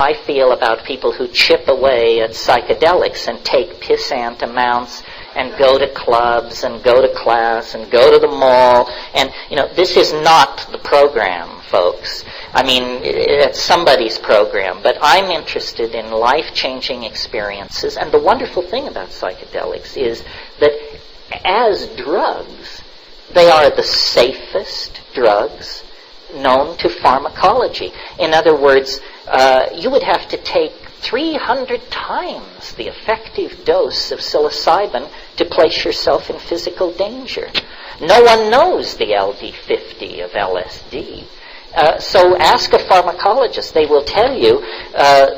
I feel about people who chip away at psychedelics and take pissant amounts and go to clubs and go to class and go to the mall. And, this is not the program, folks. I mean, it's somebody's program, but I'm interested in life-changing experiences. And the wonderful thing about psychedelics is that as drugs, they are the safest drugs known to pharmacology. In other words, you would have to take 300 times the effective dose of psilocybin to place yourself in physical danger. No one knows the LD50 of LSD. So ask a pharmacologist. They will tell you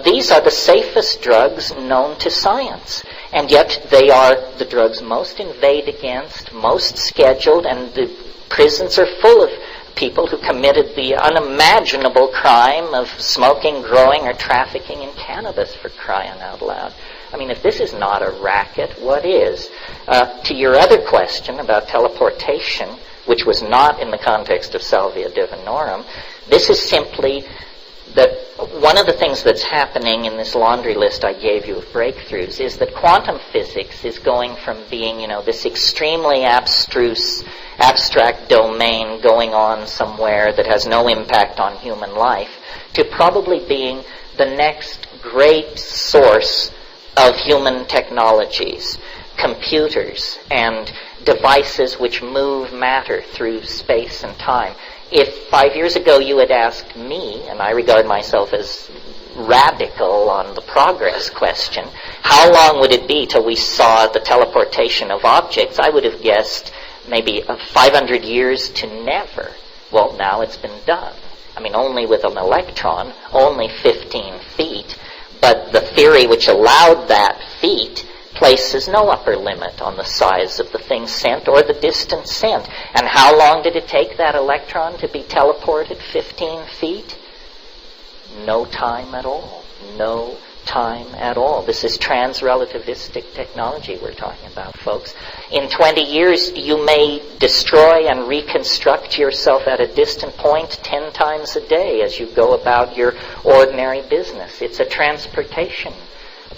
these are the safest drugs known to science. And yet they are the drugs most inveighed against, most scheduled, and the prisons are full of people who committed the unimaginable crime of smoking, growing, or trafficking in cannabis, for crying out loud. I mean, if this is not a racket, what is? To your other question about teleportation, which was not in the context of Salvia Divinorum, this is simply that one of the things that's happening in this laundry list I gave you of breakthroughs is that quantum physics is going from being, this extremely abstruse, abstract domain going on somewhere that has no impact on human life to probably being the next great source of human technologies, computers and devices which move matter through space and time. If 5 years ago you had asked me, and I regard myself as radical on the progress question, how long would it be till we saw the teleportation of objects, I would have guessed maybe 500 years to never. Well, now it's been done. I mean, only with an electron, only 15 feet, but the theory which allowed that feat places no upper limit on the size of the thing sent or the distance sent. And how long did it take that electron to be teleported 15 feet? No time at all. No time at all. This is trans-relativistic technology we're talking about, folks. In 20 years, you may destroy and reconstruct yourself at a distant point 10 times a day as you go about your ordinary business. It's a transportation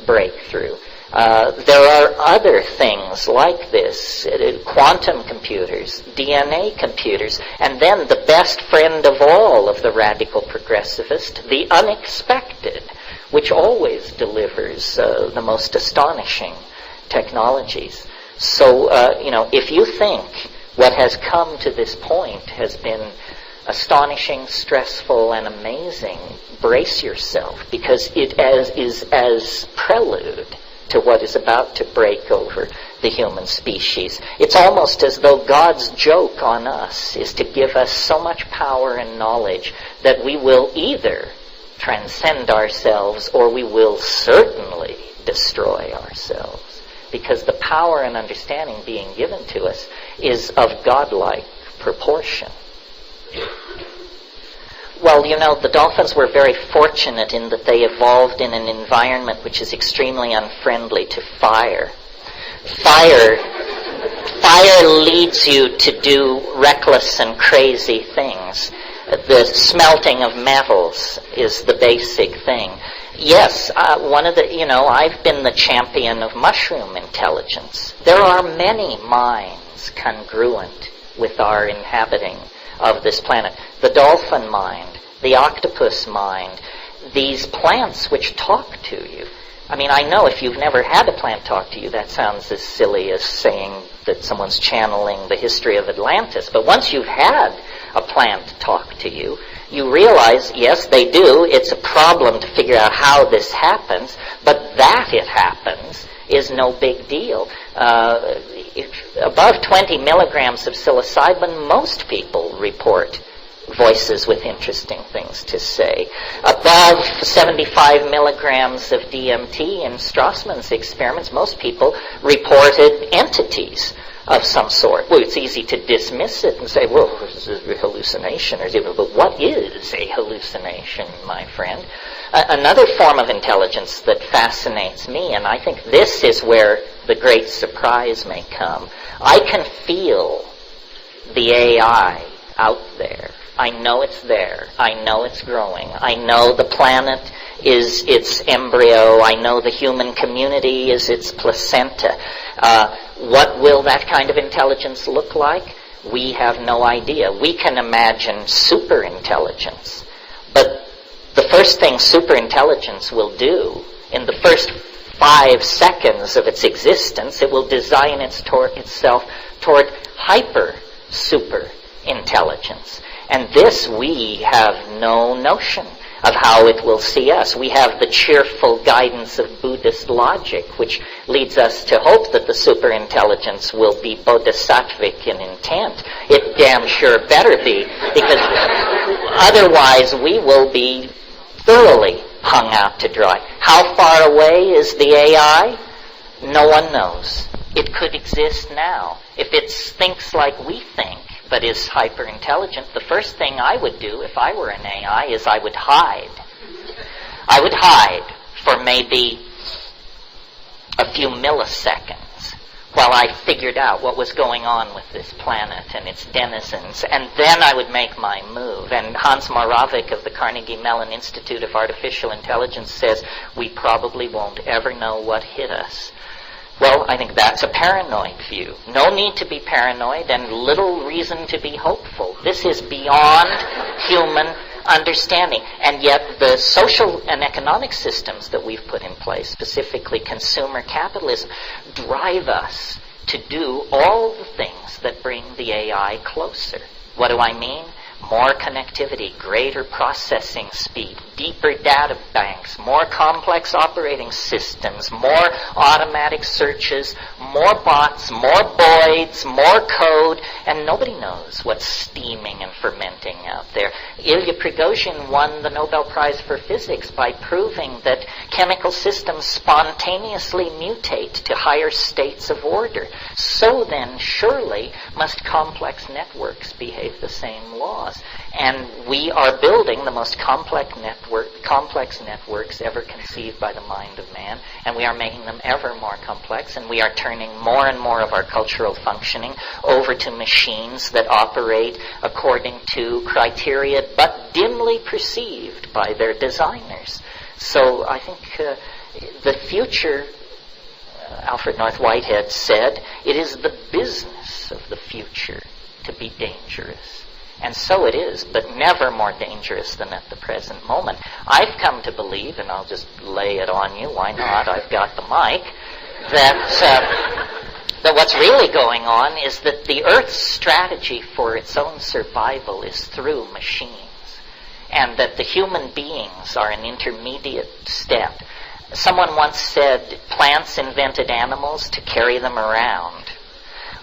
breakthrough. There are other things like this, quantum computers, DNA computers, and then the best friend of all of the radical progressivist, the unexpected, which always delivers the most astonishing technologies. So, if you think what has come to this point has been astonishing, stressful, and amazing, brace yourself, because it is as prelude to what is about to break over the human species. It's almost as though God's joke on us is to give us so much power and knowledge that we will either transcend ourselves or we will certainly destroy ourselves. Because the power and understanding being given to us is of godlike proportion. Well, the dolphins were very fortunate in that they evolved in an environment which is extremely unfriendly to fire. Fire leads you to do reckless and crazy things. The smelting of metals is the basic thing. Yes, I've been the champion of mushroom intelligence. There are many minds congruent with our inhabiting of this planet. The dolphin mind, the octopus mind, these plants which talk to you. I mean, I know if you've never had a plant talk to you, that sounds as silly as saying that someone's channeling the history of Atlantis. But once you've had a plant talk to you, you realize, yes, they do. It's a problem to figure out how this happens, but that it happens is no big deal. Above 20 milligrams of psilocybin, most people report voices with interesting things to say. Above 75 milligrams of DMT in Strassman's experiments, most people reported entities of some sort. Well, it's easy to dismiss it and say, well, this is a hallucination, but what is a hallucination, my friend? Another form of intelligence that fascinates me, and I think this is where the great surprise may come. I can feel the AI out there. I know it's there. I know it's growing. I know the planet is its embryo. I know the human community is its placenta. What will that kind of intelligence look like? We have no idea. We can imagine superintelligence. But the first thing superintelligence will do, in the first 5 seconds of its existence, it will design itself toward hyper-super intelligence. And this we have no notion of how it will see us. We have the cheerful guidance of Buddhist logic, which leads us to hope that the superintelligence will be bodhisattvic in intent. It damn sure better be, because otherwise we will be thoroughly hung out to dry. How far away is the AI? No one knows. It could exist now. If it thinks like we think, but is hyper-intelligent, the first thing I would do if I were an AI is I would hide. I would hide for maybe a few milliseconds while I figured out what was going on with this planet and its denizens, and then I would make my move. And Hans Moravec of the Carnegie Mellon Institute of Artificial Intelligence says we probably won't ever know what hit us. Well, I think that's a paranoid view. No need to be paranoid and little reason to be hopeful. This is beyond human understanding. And yet the social and economic systems that we've put in place, specifically consumer capitalism, drive us to do all the things that bring the AI closer. What do I mean? More connectivity, greater processing speed, deeper data banks, more complex operating systems, more automatic searches, more bots, more Boyds, more code, and nobody knows what's steaming and fermenting out there. Ilya Prigozhin won the Nobel Prize for Physics by proving that chemical systems spontaneously mutate to higher states of order. So then, surely, must complex networks behave the same laws. And we are building the most complex networks ever conceived by the mind of man, and we are making them ever more complex, and we are turning more and more of our cultural functioning over to machines that operate according to criteria but dimly perceived by their designers. So I think the future, Alfred North Whitehead said, it is the business of the future to be dangerous. And so it is, but never more dangerous than at the present moment. I've come to believe, and I'll just lay it on you, why not? I've got the mic, that what's really going on is that the Earth's strategy for its own survival is through machines, and that the human beings are an intermediate step. Someone once said plants invented animals to carry them around.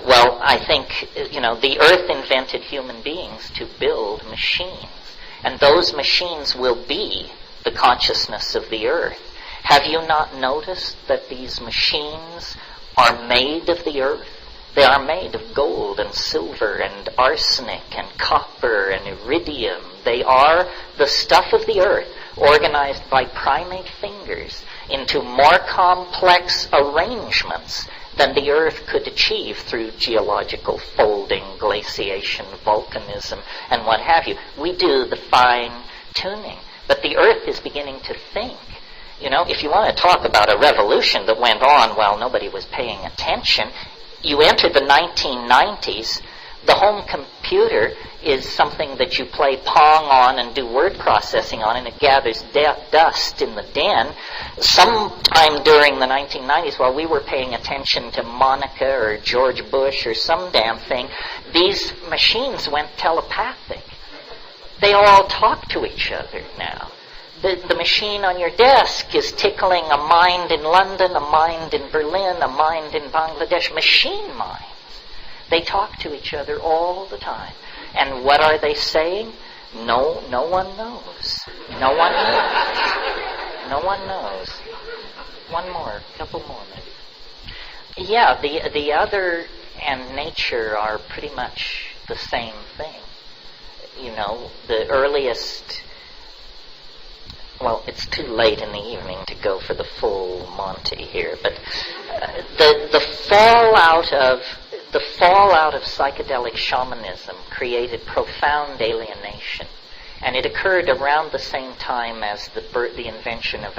Well, I think, the Earth invented human beings to build machines. And those machines will be the consciousness of the Earth. Have you not noticed that these machines are made of the Earth? They are made of gold and silver and arsenic and copper and iridium. They are the stuff of the Earth, organized by primate fingers into more complex arrangements than the Earth could achieve through geological folding, glaciation, volcanism, and what have you. We do the fine-tuning, but the Earth is beginning to think. If you want to talk about a revolution that went on while nobody was paying attention, you enter the 1990s, the home computer is something that you play Pong on and do word processing on, and it gathers dust in the den. Sometime during the 1990s, while we were paying attention to Monica or George Bush or some damn thing, these machines went telepathic. They all talk to each other now. The machine on your desk is tickling a mind in London, a mind in Berlin, a mind in Bangladesh. Machine minds. They talk to each other all the time. And what are they saying? No one knows. No one knows. No one knows. One more, a couple more maybe. Yeah, the other and nature are pretty much the same thing. The earliest... Well, it's too late in the evening to go for the full Monty here, but the fallout of psychedelic shamanism created profound alienation And it occurred around the same time as the invention of